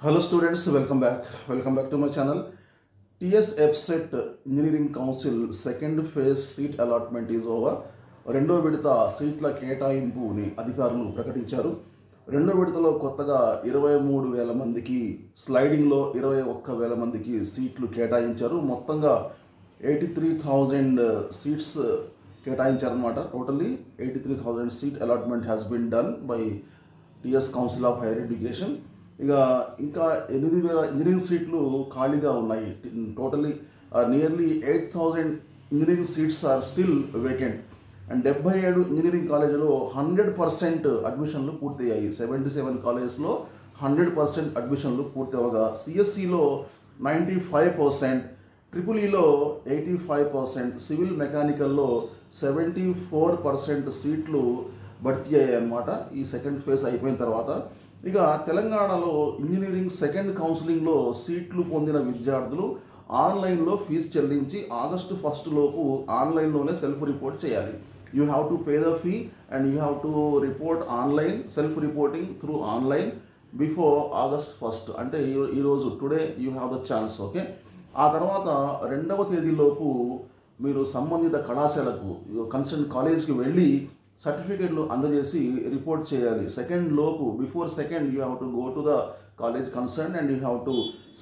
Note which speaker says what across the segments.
Speaker 1: Hello students, welcome back. Welcome back to my channel. TS EPSET Engineering Council second phase seat allotment is over. రెండో విడత సీట్ల కేటాయింపుని అధికారులు ప్రకటించారు. రెండో విడతలో కొత్తగా 23,000 మందికి స్లైడింగ్లో 21,000 మందికి సీట్లు కేటాయించారు. మొత్తంగా 83,000 సీట్స్ కేటాయించారన్నమాట. Totally 83,000 seat allotment has been done by TS council of higher education. ఇంకా 8,000 ఇంజనీరింగ్ సీట్లు ఖాళీగా ఉన్నాయి. Totally nearly 8,000 engineering seats are still vacant. And 77 engineering కాలేజీలో 100% అడ్మిషన్లు పూర్తయ్యాయి. 77 కాలేజెస్లో 100% అడ్మిషన్లు పూర్తి అవ్వగా సిఎస్సిలో 95%, ట్రిపుల్-ఈలో 85%, సివిల్ మెకానికల్లో 74% సీట్లు భర్తీ అయ్యాయి అన్నమాట ఈ సెకండ్ ఫేజ్ అయిపోయిన తర్వాత. ఇక తెలంగాణలో ఇంజనీరింగ్ సెకండ్ కౌన్సిలింగ్లో సీట్లు పొందిన విద్యార్థులు ఆన్లైన్లో ఫీజు చెల్లించి ఆగస్టు 1 లోపు ఆన్లైన్లోనే సెల్ఫ్ రిపోర్ట్ చేయాలి. You have to pay the fee and you have to report online, self reporting through online before August 1. అంటే ఈరోజు today you have the chance. Okay, ఆ తర్వాత 2వ తేదీలోపు మీరు సంబంధిత కళాశాలకు కన్సర్న్ కాలేజ్కి వెళ్ళి సర్టిఫికేట్లు అందజేసి రిపోర్ట్ చేయాలి. సెకండ్ లోపు before second you have to go to the college concern and you have to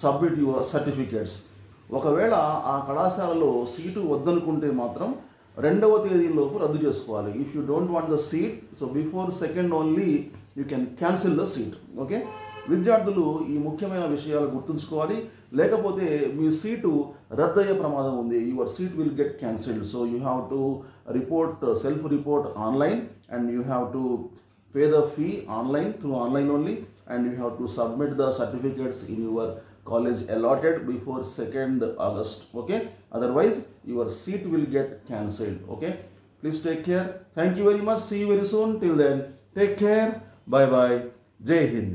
Speaker 1: submit your certificates. ఒకవేళ ఆ కళాశాలలో సీటు వద్దనుకుంటే మాత్రం 2వ తేదీలోపు రద్దు చేసుకోవాలి. If you don't want the seat, so before second only you can cancel the seat. Okay, విద్యార్థులు ఈ ముఖ్యమైన విషయాలు గుర్తుంచుకోవాలి, లేకపోతే మీ సీటు రద్దయ్యే ప్రమాదం ఉంది. Your seat will get cancelled. So you have to report, self report online and you have to pay the fee online through online only and you have to submit the certificates in your college allotted before 2nd August. Okay, otherwise your seat will get cancelled. Okay, please take care. Thank you very much. See you very soon. Till then, take care. Bye bye. Jai Hind.